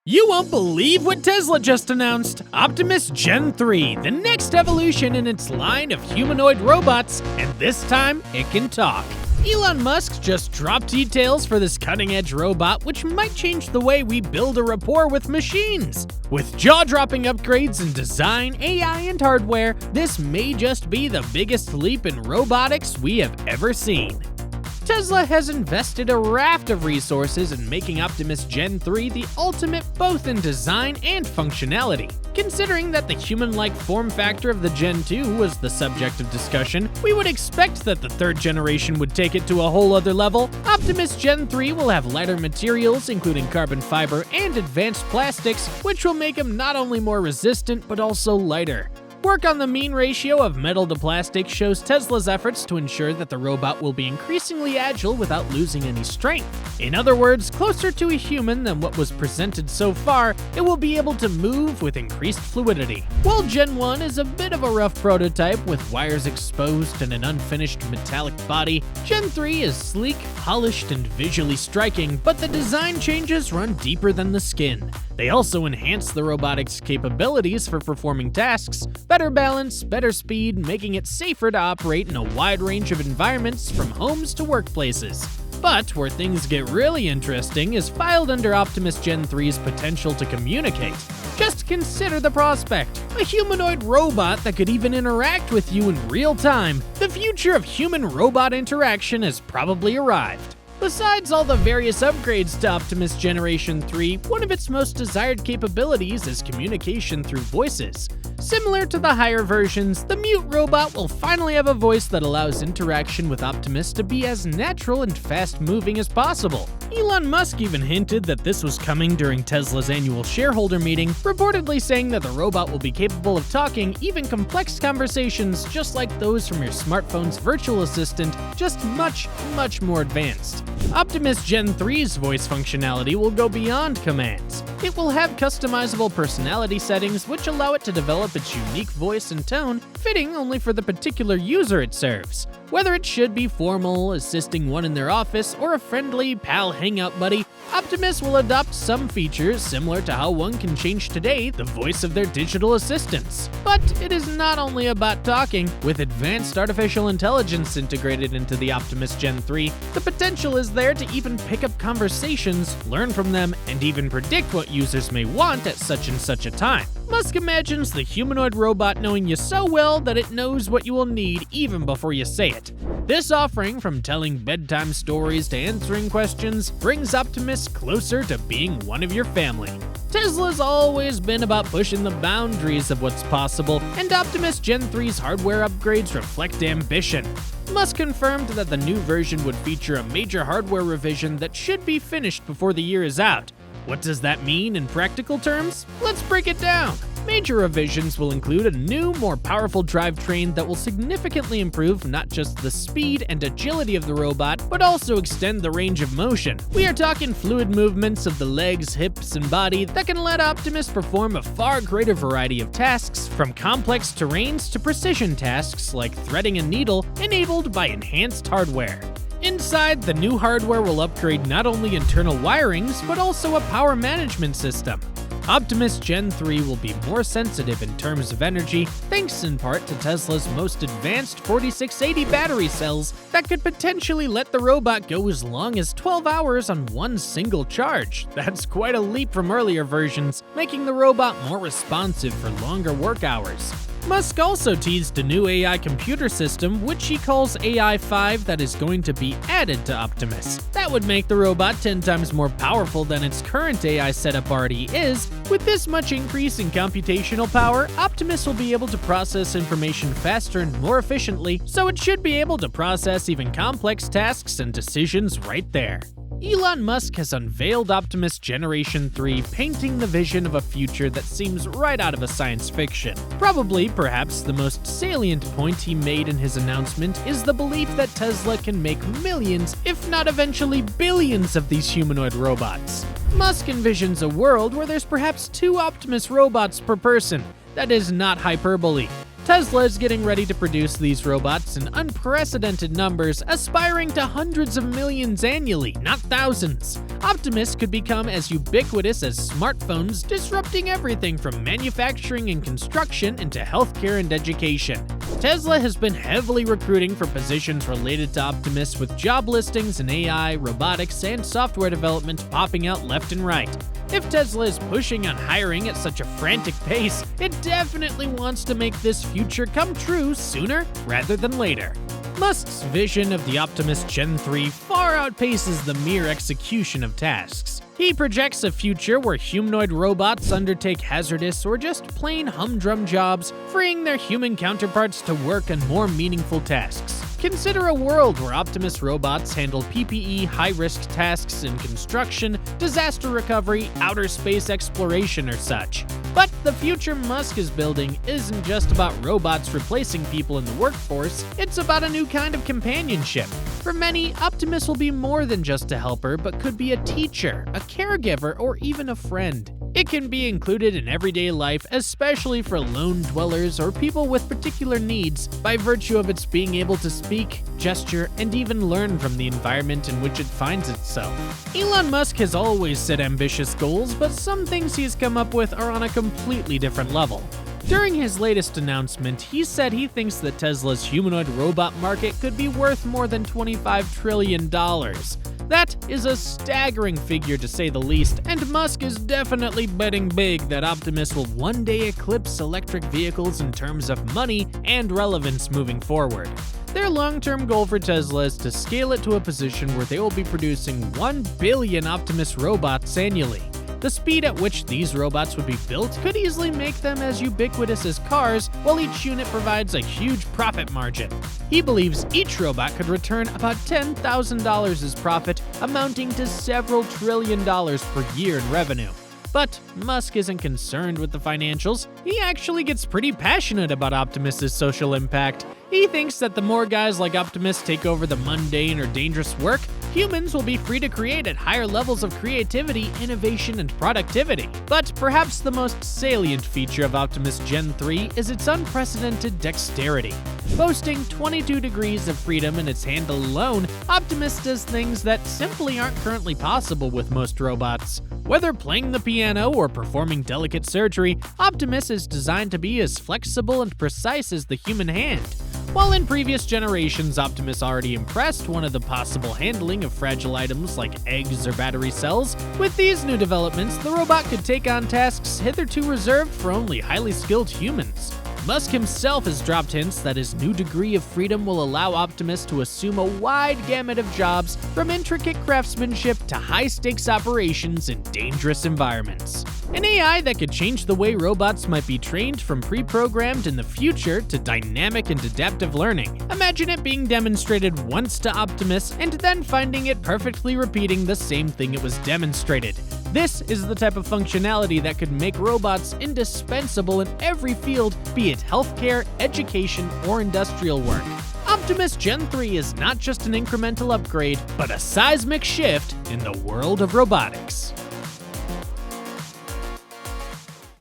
You won't believe what Tesla just announced! Optimus Gen 3, the next evolution in its line of humanoid robots, and this time, it can talk. Elon Musk just dropped details for this cutting-edge robot, which might change the way we build a rapport with machines. With jaw-dropping upgrades in design, AI, and hardware, this may just be the biggest leap in robotics we have ever seen. Tesla has invested a raft of resources in making Optimus Gen 3 the ultimate both in design and functionality. Considering that the human-like form factor of the Gen 2 was the subject of discussion, we would expect that the third generation would take it to a whole other level. Optimus Gen 3 will have lighter materials, including carbon fiber and advanced plastics, which will make him not only more resistant, but also lighter. Work on the mean ratio of metal to plastic shows Tesla's efforts to ensure that the robot will be increasingly agile without losing any strength. In other words, closer to a human than what was presented so far, it will be able to move with increased fluidity. While Gen 1 is a bit of a rough prototype with wires exposed and an unfinished metallic body, Gen 3 is sleek, polished, and visually striking, but the design changes run deeper than the skin. They also enhance the robotic's capabilities for performing tasks, better balance, better speed, making it safer to operate in a wide range of environments from homes to workplaces. But where things get really interesting is filed under Optimus Gen 3's potential to communicate. Just consider the prospect: a humanoid robot that could even interact with you in real time. The future of human-robot interaction has probably arrived. Besides all the various upgrades to Optimus Generation 3, one of its most desired capabilities is communication through voices. Similar to the higher versions, the mute robot will finally have a voice that allows interaction with Optimus to be as natural and fast-moving as possible. Elon Musk even hinted that this was coming during Tesla's annual shareholder meeting, reportedly saying that the robot will be capable of talking even complex conversations just like those from your smartphone's virtual assistant, just much more advanced. Optimus Gen 3's voice functionality will go beyond commands. It will have customizable personality settings which allow it to develop its unique voice and tone, fitting only for the particular user it serves. Whether it should be formal, assisting one in their office, or a friendly pal hangout buddy, Optimus will adopt some features similar to how one can change today the voice of their digital assistants. But it is not only about talking. With advanced artificial intelligence integrated into the Optimus Gen 3, the potential is there to even pick up conversations, learn from them, and even predict what users may want at such and such a time. Musk imagines the humanoid robot knowing you so well that it knows what you will need even before you say it. This offering, from telling bedtime stories to answering questions, brings Optimus closer to being one of your family. Tesla's always been about pushing the boundaries of what's possible, and Optimus Gen 3's hardware upgrades reflect ambition. Musk confirmed that the new version would feature a major hardware revision that should be finished before the year is out. What does that mean in practical terms? Let's break it down. Major revisions will include a new, more powerful drivetrain that will significantly improve not just the speed and agility of the robot, but also extend the range of motion. We are talking fluid movements of the legs, hips, and body that can let Optimus perform a far greater variety of tasks, from complex terrains to precision tasks like threading a needle, enabled by enhanced hardware. Inside, the new hardware will upgrade not only internal wirings, but also a power management system. Optimus Gen 3 will be more sensitive in terms of energy, thanks in part to Tesla's most advanced 4680 battery cells that could potentially let the robot go as long as 12 hours on one single charge. That's quite a leap from earlier versions, making the robot more responsive for longer work hours. Musk also teased a new AI computer system, which he calls AI-5, that is going to be added to Optimus. That would make the robot 10 times more powerful than its current AI setup already is. With this much increase in computational power, Optimus will be able to process information faster and more efficiently, so it should be able to process even complex tasks and decisions right there. Elon Musk has unveiled Optimus Generation 3, painting the vision of a future that seems right out of a science fiction. Probably, perhaps, the most salient point he made in his announcement is the belief that Tesla can make millions, if not eventually billions, of these humanoid robots. Musk envisions a world where there's perhaps 2 Optimus robots per person. That is not hyperbole. Tesla is getting ready to produce these robots in unprecedented numbers, aspiring to hundreds of millions annually, not thousands. Optimus could become as ubiquitous as smartphones, disrupting everything from manufacturing and construction into healthcare and education. Tesla has been heavily recruiting for positions related to Optimus, with job listings in AI, robotics, and software development popping out left and right. If Tesla is pushing on hiring at such a frantic pace, it definitely wants to make this future come true sooner rather than later. Musk's vision of the Optimus Gen 3 far outpaces the mere execution of tasks. He projects a future where humanoid robots undertake hazardous or just plain humdrum jobs, freeing their human counterparts to work on more meaningful tasks. Consider a world where Optimus robots handle PPE high-risk tasks in construction, disaster recovery, outer space exploration, or such. But the future Musk is building isn't just about robots replacing people in the workforce, it's about a new kind of companionship. For many, Optimus will be more than just a helper, but could be a teacher, a caregiver, or even a friend. It can be included in everyday life, especially for lone dwellers or people with particular needs, by virtue of its being able to speak, gesture, and even learn from the environment in which it finds itself. Elon Musk has always set ambitious goals, but some things he's come up with are on a completely different level. During his latest announcement, he said he thinks that Tesla's humanoid robot market could be worth more than $25 trillion. That is a staggering figure to say the least, and Musk is definitely betting big that Optimus will one day eclipse electric vehicles in terms of money and relevance moving forward. Their long-term goal for Tesla is to scale it to a position where they will be producing 1 billion Optimus robots annually. The speed at which these robots would be built could easily make them as ubiquitous as cars, while each unit provides a huge profit margin. He believes each robot could return about $10,000 as profit, amounting to several $1 trillion per year in revenue. But Musk isn't concerned with the financials. He actually gets pretty passionate about Optimus's social impact. He thinks that the more guys like Optimus take over the mundane or dangerous work, humans will be free to create at higher levels of creativity, innovation, and productivity. But perhaps the most salient feature of Optimus Gen 3 is its unprecedented dexterity. Boasting 22 degrees of freedom in its hand alone, Optimus does things that simply aren't currently possible with most robots. Whether playing the piano or performing delicate surgery, Optimus is designed to be as flexible and precise as the human hand. While in previous generations Optimus already impressed one of the possible handling of fragile items like eggs or battery cells, with these new developments, the robot could take on tasks hitherto reserved for only highly skilled humans. Musk himself has dropped hints that his new degree of freedom will allow Optimus to assume a wide gamut of jobs, from intricate craftsmanship to high-stakes operations in dangerous environments. An AI that could change the way robots might be trained from pre-programmed in the future to dynamic and adaptive learning. Imagine it being demonstrated once to Optimus and then finding it perfectly repeating the same thing it was demonstrated. This is the type of functionality that could make robots indispensable in every field, be it healthcare, education, or industrial work. Optimus Gen 3 is not just an incremental upgrade, but a seismic shift in the world of robotics.